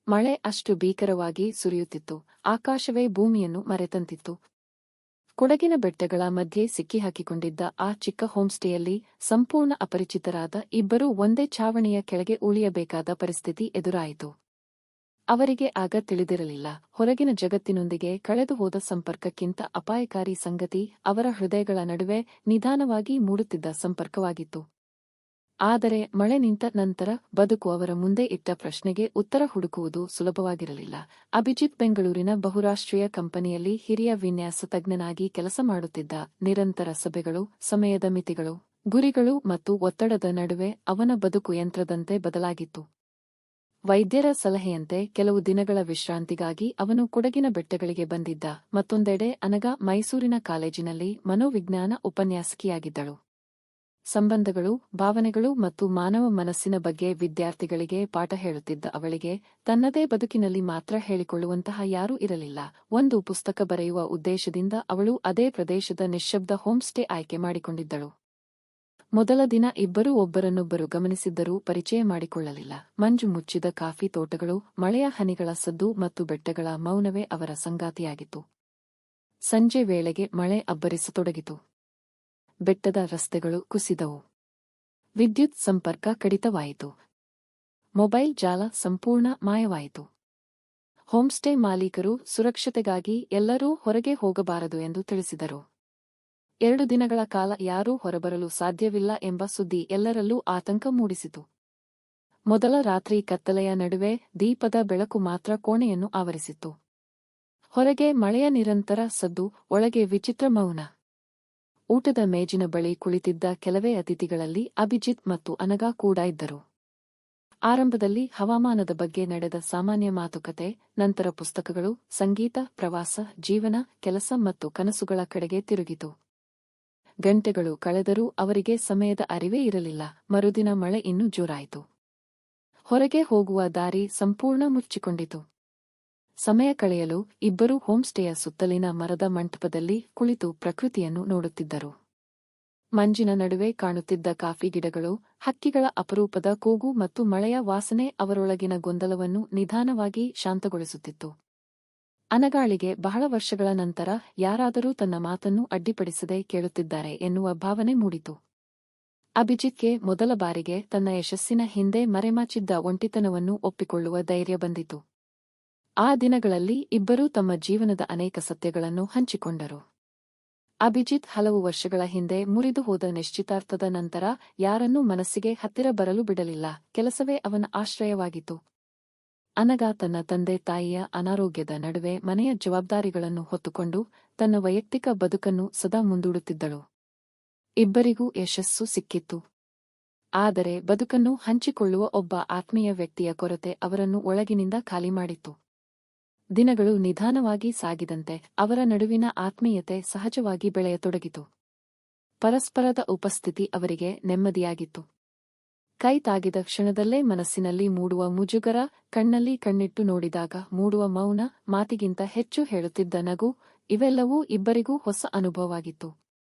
ಮಳೆ ಅಷ್ಟು ಭೀಕರವಾಗಿ ಸುರಿಯುತ್ತಿತ್ತು. ಆಕಾಶವೇ ಭೂಮಿಯನ್ನು ಮರೆತಂತಿತ್ತು. ಕೊಡಗಿನ ಬೆಟ್ಟಗಳ ಮಧ್ಯೆ ಸಿಕ್ಕಿಹಾಕಿಕೊಂಡಿದ್ದ ಆ ಚಿಕ್ಕ ಹೋಂಸ್ಟೇಯಲ್ಲಿ ಸಂಪೂರ್ಣ ಅಪರಿಚಿತರಾದ ಇಬ್ಬರೂ ಒಂದೇ ಛಾವಣಿಯ ಕೆಳಗೆ ಉಳಿಯಬೇಕಾದ ಪರಿಸ್ಥಿತಿ ಎದುರಾಯಿತು. ಅವರಿಗೆ ಆಗ ತಿಳಿದಿರಲಿಲ್ಲ, ಹೊರಗಿನ ಜಗತ್ತಿನೊಂದಿಗೆ ಕಳೆದು ಹೋದ ಸಂಪರ್ಕಕ್ಕಿಂತ ಅಪಾಯಕಾರಿ ಸಂಗತಿ ಅವರ ಹೃದಯಗಳ ನಡುವೆ ನಿಧಾನವಾಗಿ ಮೂಡುತ್ತಿದ್ದ ಸಂಪರ್ಕವಾಗಿತ್ತು. ಆದರೆ ಮಳೆ ನಿಂತ ನಂತರ ಬದುಕು ಅವರ ಮುಂದೆ ಇಟ್ಟ ಪ್ರಶ್ನೆಗೆ ಉತ್ತರ ಹುಡುಕುವುದು ಸುಲಭವಾಗಿರಲಿಲ್ಲ. ಅಭಿಜಿತ್ ಬೆಂಗಳೂರಿನ ಬಹುರಾಷ್ಟ್ರೀಯ ಕಂಪನಿಯಲ್ಲಿ ಹಿರಿಯ ವಿನ್ಯಾಸ ತಜ್ಞನಾಗಿ ಕೆಲಸ ಮಾಡುತ್ತಿದ್ದ. ನಿರಂತರ ಸಭೆಗಳು, ಸಮಯದ ಮಿತಿಗಳು, ಗುರಿಗಳು ಮತ್ತು ಒತ್ತಡದ ನಡುವೆ ಅವನ ಬದುಕು ಯಂತ್ರದಂತೆ ಬದಲಾಗಿತ್ತು. ವೈದ್ಯರ ಸಲಹೆಯಂತೆ ಕೆಲವು ದಿನಗಳ ವಿಶ್ರಾಂತಿಗಾಗಿ ಅವನು ಕೊಡಗಿನ ಬೆಟ್ಟಗಳಿಗೆ ಬಂದಿದ್ದ. ಮತ್ತೊಂದೆಡೆ ಅನಘ ಮೈಸೂರಿನ ಕಾಲೇಜಿನಲ್ಲಿ ಮನೋವಿಜ್ಞಾನ ಉಪನ್ಯಾಸಕಿಯಾಗಿದ್ದಳು. ಸಂಬಂಧಗಳು, ಭಾವನೆಗಳು ಮತ್ತು ಮಾನವ ಮನಸ್ಸಿನ ಬಗ್ಗೆ ವಿದ್ಯಾರ್ಥಿಗಳಿಗೆ ಪಾಠ ಹೇಳುತ್ತಿದ್ದ ಅವಳಿಗೆ ತನ್ನದೇ ಬದುಕಿನಲ್ಲಿ ಮಾತ್ರ ಹೇಳಿಕೊಳ್ಳುವಂತಹ ಯಾರೂ ಇರಲಿಲ್ಲ. ಒಂದು ಪುಸ್ತಕ ಬರೆಯುವ ಉದ್ದೇಶದಿಂದ ಅವಳು ಅದೇ ಪ್ರದೇಶದ ನಿಶ್ಶಬ್ದ ಹೋಂಸ್ಟೇ ಆಯ್ಕೆ ಮಾಡಿಕೊಂಡಿದ್ದಳು. ಮೊದಲ ದಿನ ಇಬ್ಬರೂ ಒಬ್ಬರನ್ನೊಬ್ಬರು ಗಮನಿಸಿದ್ದರೂ ಪರಿಚಯ ಮಾಡಿಕೊಳ್ಳಲಿಲ್ಲ. ಮಂಜು ಮುಚ್ಚಿದ ಕಾಫಿ ತೋಟಗಳು, ಮಳೆಯ ಹನಿಗಳ ಸದ್ದು ಮತ್ತು ಬೆಟ್ಟಗಳ ಮೌನವೇ ಅವರ ಸಂಗಾತಿಯಾಗಿತ್ತು. ಸಂಜೆ ವೇಳೆಗೆ ಮಳೆ ಅಬ್ಬರಿಸತೊಡಗಿತು. ಬೆಟ್ಟದ ರಸ್ತೆಗಳು ಕುಸಿದವು. ವಿದ್ಯುತ್ ಸಂಪರ್ಕ ಕಡಿತವಾಯಿತು. ಮೊಬೈಲ್ ಜಾಲ ಸಂಪೂರ್ಣ ಮಾಯವಾಯಿತು. ಹೋಂಸ್ಟೇ ಮಾಲೀಕರು ಸುರಕ್ಷತೆಗಾಗಿ ಎಲ್ಲರೂ ಹೊರಗೆ ಹೋಗಬಾರದು ಎಂದು ತಿಳಿಸಿದರು. 2 ದಿನಗಳ ಕಾಲ ಯಾರೂ ಹೊರಬರಲು ಸಾಧ್ಯವಿಲ್ಲ ಎಂಬ ಸುದ್ದಿ ಎಲ್ಲರಲ್ಲೂ ಆತಂಕ ಮೂಡಿಸಿತು. ಮೊದಲ ರಾತ್ರಿ ಕತ್ತಲೆಯ ನಡುವೆ ದೀಪದ ಬೆಳಕು ಮಾತ್ರ ಕೋಣೆಯನ್ನು ಆವರಿಸಿತ್ತು. ಹೊರಗೆ ಮಳೆಯ ನಿರಂತರ ಸದ್ದು, ಒಳಗೆ ವಿಚಿತ್ರ ಮೌನ. ಊಟದ ಮೇಜಿನ ಬಳಿ ಕುಳಿತಿದ್ದ ಕೆಲವೇ ಅತಿಥಿಗಳಲ್ಲಿ ಅಭಿಜಿತ್ ಮತ್ತು ಅನಘಾ ಕೂಡ ಇದ್ದರು. ಆರಂಭದಲ್ಲಿ ಹವಾಮಾನದ ಬಗ್ಗೆ ನಡೆದ ಸಾಮಾನ್ಯ ಮಾತುಕತೆ, ನಂತರ ಪುಸ್ತಕಗಳು, ಸಂಗೀತ, ಪ್ರವಾಸ, ಜೀವನ, ಕೆಲಸ ಮತ್ತು ಕನಸುಗಳ ಕಡೆಗೆ ತಿರುಗಿತು. ಗಂಟೆಗಳು ಕಳೆದರೂ ಅವರಿಗೆ ಸಮಯದ ಅರಿವೇ ಇರಲಿಲ್ಲ. ಮರುದಿನ ಮಳೆ ಇನ್ನೂ ಜೋರಾಯಿತು. ಹೊರಗೆ ಹೋಗುವ ದಾರಿ ಸಂಪೂರ್ಣ ಮುಚ್ಚಿಕೊಂಡಿತು. ಸಮಯ ಕಳೆಯಲು ಇಬ್ಬರೂ ಹೋಂಸ್ಟೇಯ ಸುತ್ತಲಿನ ಮರದ ಮಂಟಪದಲ್ಲಿ ಕುಳಿತು ಪ್ರಕೃತಿಯನ್ನು ನೋಡುತ್ತಿದ್ದರು. ಮಂಜಿನ ನಡುವೆ ಕಾಣುತ್ತಿದ್ದ ಕಾಫಿ ಗಿಡಗಳು, ಹಕ್ಕಿಗಳ ಅಪರೂಪದ ಕೂಗು ಮತ್ತು ಮಳೆಯ ವಾಸನೆ ಅವರೊಳಗಿನ ಗೊಂದಲವನ್ನು ನಿಧಾನವಾಗಿ ಶಾಂತಗೊಳಿಸುತ್ತಿತ್ತು. ಅನಘಾಳಿಗೆ ಬಹಳ ವರ್ಷಗಳ ನಂತರ ಯಾರಾದರೂ ತನ್ನ ಮಾತನ್ನು ಅಡ್ಡಿಪಡಿಸದೆ ಕೇಳುತ್ತಿದ್ದಾರೆ ಎನ್ನುವ ಭಾವನೆ ಮೂಡಿತು. ಅಭಿಜಿತ್ಗೆ ಮೊದಲ ಬಾರಿಗೆ ತನ್ನ ಯಶಸ್ಸಿನ ಹಿಂದೆ ಮರೆಮಾಚಿದ್ದ ಒಂಟಿತನವನ್ನು ಒಪ್ಪಿಕೊಳ್ಳುವ ಧೈರ್ಯ ಬಂದಿತು. ಆ ದಿನಗಳಲ್ಲಿ ಇಬ್ಬರೂ ತಮ್ಮ ಜೀವನದ ಅನೇಕ ಸತ್ಯಗಳನ್ನು ಹಂಚಿಕೊಂಡರು. ಅಭಿಜಿತ್ ಹಲವು ವರ್ಷಗಳ ಹಿಂದೆ ಮುರಿದು ಹೋದ ನಿಶ್ಚಿತಾರ್ಥದ ನಂತರ ಯಾರನ್ನೂ ಮನಸ್ಸಿಗೆ ಹತ್ತಿರ ಬರಲು ಬಿಡಲಿಲ್ಲ. ಕೆಲಸವೇ ಅವನ ಆಶ್ರಯವಾಗಿತ್ತು. ಅನಘಾ ತನ್ನ ತಂದೆ ತಾಯಿಯ ಅನಾರೋಗ್ಯದ ನಡುವೆ ಮನೆಯ ಜವಾಬ್ದಾರಿಗಳನ್ನು ಹೊತ್ತುಕೊಂಡು ತನ್ನ ವೈಯಕ್ತಿಕ ಬದುಕನ್ನು ಸದಾ ಮುಂದೂಡುತ್ತಿದ್ದಳು. ಇಬ್ಬರಿಗೂ ಯಶಸ್ಸು ಸಿಕ್ಕಿತ್ತು. ಆದರೆ ಬದುಕನ್ನು ಹಂಚಿಕೊಳ್ಳುವ ಒಬ್ಬ ಆತ್ಮೀಯ ವ್ಯಕ್ತಿಯ ಕೊರತೆ ಅವರನ್ನು ಒಳಗಿನಿಂದ ಖಾಲಿ ಮಾಡಿತ್ತು. ದಿನಗಳು ನಿಧಾನವಾಗಿ ಸಾಗಿದಂತೆ ಅವರ ನಡುವಿನ ಆತ್ಮೀಯತೆ ಸಹಜವಾಗಿ ಬೆಳೆಯತೊಡಗಿತು. ಪರಸ್ಪರದ ಉಪಸ್ಥಿತಿ ಅವರಿಗೆ ನೆಮ್ಮದಿಯಾಗಿತ್ತು. ಕೈ ತಾಗಿದ ಕ್ಷಣದಲ್ಲೇ ಮನಸ್ಸಿನಲ್ಲಿ ಮೂಡುವ ಮುಜುಗರ, ಕಣ್ಣಲ್ಲಿ ಕಣ್ಣಿಟ್ಟು ನೋಡಿದಾಗ ಮೂಡುವ ಮೌನ, ಮಾತಿಗಿಂತ ಹೆಚ್ಚು ಹೇಳುತ್ತಿದ್ದ ನಗು, ಇವೆಲ್ಲವೂ ಇಬ್ಬರಿಗೂ ಹೊಸ ಅನುಭವವಾಗಿತ್ತು.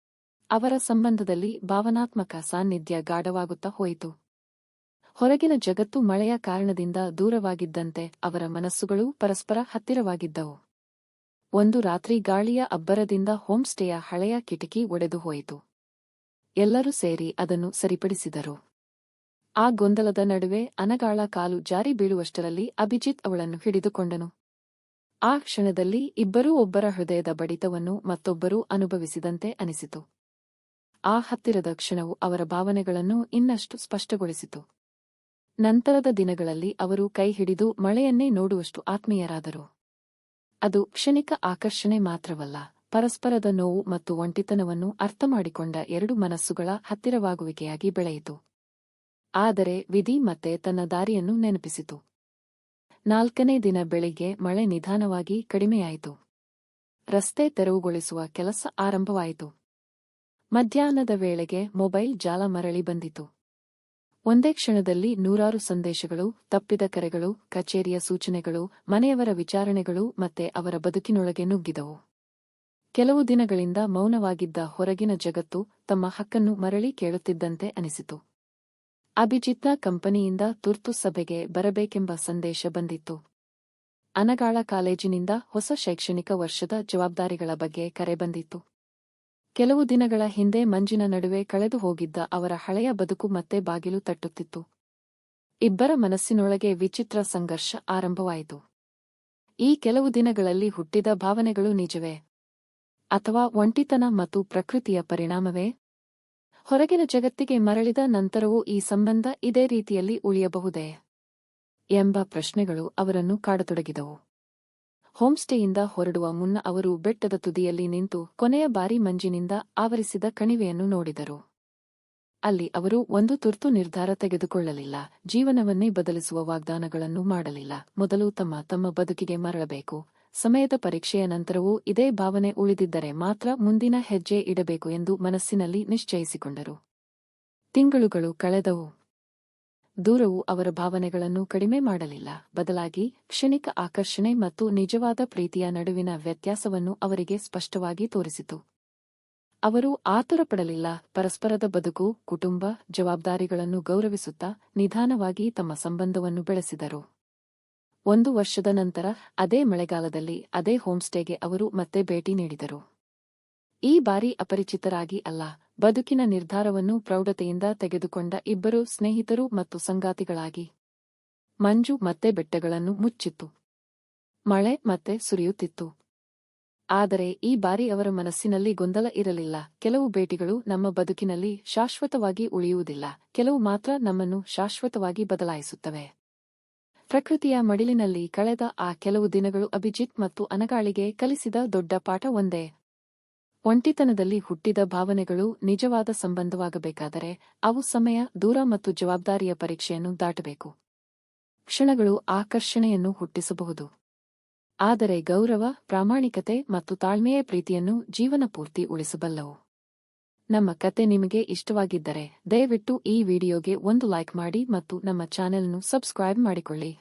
ಅವರ ಸಂಬಂಧದಲ್ಲಿ ಭಾವನಾತ್ಮಕ ಸಾನ್ನಿಧ್ಯ ಗಾಢವಾಗುತ್ತಾ ಹೋಯಿತು. ಹೊರಗಿನ ಜಗತ್ತು ಮಳೆಯ ಕಾರಣದಿಂದ ದೂರವಾಗಿದ್ದಂತೆ ಅವರ ಮನಸ್ಸುಗಳು ಪರಸ್ಪರ ಹತ್ತಿರವಾಗಿದ್ದವು. ಒಂದು ರಾತ್ರಿ ಗಾಳಿಯ ಅಬ್ಬರದಿಂದ ಹೋಂಸ್ಟೇಯ ಹಳೆಯ ಕಿಟಕಿ ಒಡೆದು ಹೋಯಿತು. ಎಲ್ಲರೂ ಸೇರಿ ಅದನ್ನು ಸರಿಪಡಿಸಿದರು. ಆ ಗೊಂದಲದ ನಡುವೆ ಅನಘಾಳ ಕಾಲು ಜಾರಿ ಬೀಳುವಷ್ಟರಲ್ಲಿ ಅಭಿಜಿತ್ ಅವಳನ್ನು ಹಿಡಿದುಕೊಂಡನು. ಆ ಕ್ಷಣದಲ್ಲಿ ಇಬ್ಬರೂ ಒಬ್ಬರ ಹೃದಯದ ಬಡಿತವನ್ನು ಮತ್ತೊಬ್ಬರೂ ಅನುಭವಿಸಿದಂತೆ ಅನಿಸಿತು. ಆ ಹತ್ತಿರದ ಕ್ಷಣವು ಅವರ ಭಾವನೆಗಳನ್ನು ಇನ್ನಷ್ಟು ಸ್ಪಷ್ಟಗೊಳಿಸಿತು. ನಂತರದ ದಿನಗಳಲ್ಲಿ ಅವರು ಕೈ ಹಿಡಿದು ಮಳೆಯನ್ನೇ ನೋಡುವಷ್ಟು ಆತ್ಮೀಯರಾದರು. ಅದು ಕ್ಷಣಿಕ ಆಕರ್ಷಣೆ ಮಾತ್ರವಲ್ಲ, ಪರಸ್ಪರದ ನೋವು ಮತ್ತು ಒಂಟಿತನವನ್ನು ಅರ್ಥಮಾಡಿಕೊಂಡ ಎರಡು ಮನಸ್ಸುಗಳ ಹತ್ತಿರವಾಗುವಿಕೆಯಾಗಿ ಬೆಳೆಯಿತು. ಆದರೆ ವಿಧಿ ಮತ್ತೆ ತನ್ನ ದಾರಿಯನ್ನು ನೆನಪಿಸಿತು. 4ನೇ ದಿನ ಬೆಳಿಗ್ಗೆ ಮಳೆ ನಿಧಾನವಾಗಿ ಕಡಿಮೆಯಾಯಿತು. ರಸ್ತೆ ತೆರವುಗೊಳಿಸುವ ಕೆಲಸ ಆರಂಭವಾಯಿತು. ಮಧ್ಯಾಹ್ನದ ವೇಳೆಗೆ ಮೊಬೈಲ್ ಜಾಲ ಮರಳಿ ಬಂದಿತು. ಒಂದೇ ಕ್ಷಣದಲ್ಲಿ ನೂರಾರು ಸಂದೇಶಗಳು, ತಪ್ಪಿದ ಕರೆಗಳು, ಕಚೇರಿಯ ಸೂಚನೆಗಳು, ಮನೆಯವರ ವಿಚಾರಣೆಗಳು ಮತ್ತೆ ಅವರ ಬದುಕಿನೊಳಗೆ ನುಗ್ಗಿದವು. ಕೆಲವು ದಿನಗಳಿಂದ ಮೌನವಾಗಿದ್ದ ಹೊರಗಿನ ಜಗತ್ತು ತಮ್ಮ ಹಕ್ಕನ್ನು ಮರಳಿ ಕೇಳುತ್ತಿದ್ದಂತೆ ಅನಿಸಿತು. ಅಭಿಜಿತ್ನ ಕಂಪನಿಯಿಂದ ತುರ್ತು ಸಭೆಗೆ ಬರಬೇಕೆಂಬ ಸಂದೇಶ ಬಂದಿತ್ತು. ಅನಗಾಳ ಕಾಲೇಜಿನಿಂದ ಹೊಸ ಶೈಕ್ಷಣಿಕ ವರ್ಷದ ಜವಾಬ್ದಾರಿಗಳ ಬಗ್ಗೆ ಕರೆ ಬಂದಿತ್ತು. ಕೆಲವು ದಿನಗಳ ಹಿಂದೆ ಮಂಜಿನ ನಡುವೆ ಕಳೆದು ಹೋಗಿದ್ದ ಅವರ ಹಳೆಯ ಬದುಕು ಮತ್ತೆ ಬಾಗಿಲು ತಟ್ಟುತ್ತಿತ್ತು. ಇಬ್ಬರ ಮನಸ್ಸಿನೊಳಗೆ ವಿಚಿತ್ರ ಸಂಘರ್ಷ ಆರಂಭವಾಯಿತು. ಈ ಕೆಲವು ದಿನಗಳಲ್ಲಿ ಹುಟ್ಟಿದ ಭಾವನೆಗಳು ನಿಜವೇ? ಅಥವಾ ಒಂಟಿತನ ಮತ್ತು ಪ್ರಕೃತಿಯ ಪರಿಣಾಮವೇ? ಹೊರಗಿನ ಜಗತ್ತಿಗೆ ಮರಳಿದ ನಂತರವೂ ಈ ಸಂಬಂಧ ಇದೇ ರೀತಿಯಲ್ಲಿ ಉಳಿಯಬಹುದೇ ಎಂಬ ಪ್ರಶ್ನೆಗಳು ಅವರನ್ನು ಕಾಡತೊಡಗಿದವು. ಹೋಂಸ್ಟೇಯಿಂದ ಹೊರಡುವ ಮುನ್ನ ಅವರು ಬೆಟ್ಟದ ತುದಿಯಲ್ಲಿ ನಿಂತು ಕೊನೆಯ ಬಾರಿ ಮಂಜಿನಿಂದ ಆವರಿಸಿದ ಕಣಿವೆಯನ್ನು ನೋಡಿದರು. ಅಲ್ಲಿ ಅವರು ಒಂದು ತುರ್ತು ನಿರ್ಧಾರ ತೆಗೆದುಕೊಳ್ಳಲಿಲ್ಲ, ಜೀವನವನ್ನೇ ಬದಲಿಸುವ ವಾಗ್ದಾನಗಳನ್ನು ಮಾಡಲಿಲ್ಲ. ಮೊದಲು ತಮ್ಮ ಬದುಕಿಗೆ ಮರಳಬೇಕು. ಸಮಯದ ಪರೀಕ್ಷೆಯ ನಂತರವೂ ಇದೇ ಭಾವನೆ ಉಳಿದಿದ್ದರೆ ಮಾತ್ರ ಮುಂದಿನ ಹೆಜ್ಜೆ ಇಡಬೇಕು ಎಂದು ಮನಸ್ಸಿನಲ್ಲಿ ನಿಶ್ಚಯಿಸಿಕೊಂಡರು. ತಿಂಗಳುಗಳು ಕಳೆದವು. ದೂರವು ಅವರ ಭಾವನೆಗಳನ್ನು ಕಡಿಮೆ ಮಾಡಲಿಲ್ಲ, ಬದಲಾಗಿ ಕ್ಷಣಿಕ ಆಕರ್ಷಣೆ ಮತ್ತು ನಿಜವಾದ ಪ್ರೀತಿಯ ನಡುವಿನ ವ್ಯತ್ಯಾಸವನ್ನು ಅವರಿಗೆ ಸ್ಪಷ್ಟವಾಗಿ ತೋರಿಸಿತು. ಅವರು ಆತುರಪಡಲಿಲ್ಲ, ಪರಸ್ಪರದ ಬದುಕು, ಕುಟುಂಬ, ಜವಾಬ್ದಾರಿಗಳನ್ನು ಗೌರವಿಸುತ್ತಾ ನಿಧಾನವಾಗಿ ತಮ್ಮ ಸಂಬಂಧವನ್ನು ಬೆಳೆಸಿದರು. 1 ವರ್ಷದ ನಂತರ ಅದೇ ಮಳೆಗಾಲದಲ್ಲಿ ಅದೇ ಹೋಂಸ್ಟೇಗೆ ಅವರು ಮತ್ತೆ ಭೇಟಿ ನೀಡಿದರು. ಈ ಬಾರಿ ಅಪರಿಚಿತರಾಗಿ ಅಲ್ಲ, ಬದುಕಿನ ನಿರ್ಧಾರವನ್ನು ಪ್ರೌಢತೆಯಿಂದ ತೆಗೆದುಕೊಂಡ ಇಬ್ಬರು ಸ್ನೇಹಿತರು ಮತ್ತು ಸಂಗಾತಿಗಳಾಗಿ. ಮಂಜು ಮತ್ತೆ ಬೆಟ್ಟಗಳನ್ನು ಮುಚ್ಚಿತ್ತು. ಮಳೆ ಮತ್ತೆ ಸುರಿಯುತ್ತಿತ್ತು. ಆದರೆ ಈ ಬಾರಿ ಅವರ ಮನಸ್ಸಿನಲ್ಲಿ ಗೊಂದಲ ಇರಲಿಲ್ಲ. ಕೆಲವು ಭೇಟಿಗಳು ನಮ್ಮ ಬದುಕಿನಲ್ಲಿ ಶಾಶ್ವತವಾಗಿ ಉಳಿಯುವುದಿಲ್ಲ, ಕೆಲವು ಮಾತ್ರ ನಮ್ಮನ್ನು ಶಾಶ್ವತವಾಗಿ ಬದಲಾಯಿಸುತ್ತವೆ. ಪ್ರಕೃತಿಯ ಮಡಿಲಿನಲ್ಲಿ ಕಳೆದ ಆ ಕೆಲವು ದಿನಗಳು ಅಭಿಜಿತ್ ಮತ್ತು ಅನಗಾಳಿಗೆ ಕಲಿಸಿದ ದೊಡ್ಡ ಪಾಠ ಒಂದೇ. ಒಂಟಿತನದಲ್ಲಿ ಹುಟ್ಟಿದ ಭಾವನೆಗಳು ನಿಜವಾದ ಸಂಬಂಧವಾಗಬೇಕಾದರೆ ಅವು ಸಮಯ, ದೂರ ಮತ್ತು ಜವಾಬ್ದಾರಿಯ ಪರೀಕ್ಷೆಯನ್ನು ದಾಟಬೇಕು. ಕ್ಷಣಗಳು ಆಕರ್ಷಣೆಯನ್ನು ಹುಟ್ಟಿಸಬಹುದು, ಆದರೆ ಗೌರವ, ಪ್ರಾಮಾಣಿಕತೆ ಮತ್ತು ತಾಳ್ಮೆಯ ಪ್ರೀತಿಯನ್ನು ಜೀವನ ಪೂರ್ತಿ ಉಳಿಸಬಲ್ಲವು. ನಮ್ಮ ಕತೆ ನಿಮಗೆ ಇಷ್ಟವಾಗಿದ್ದರೆ ದಯವಿಟ್ಟು ಈ ವಿಡಿಯೋಗೆ ಒಂದು ಲೈಕ್ ಮಾಡಿ ಮತ್ತು ನಮ್ಮ ಚಾನೆಲ್‌ನ್ನು ಸಬ್ಸ್ಕ್ರೈಬ್ ಮಾಡಿಕೊಳ್ಳಿ.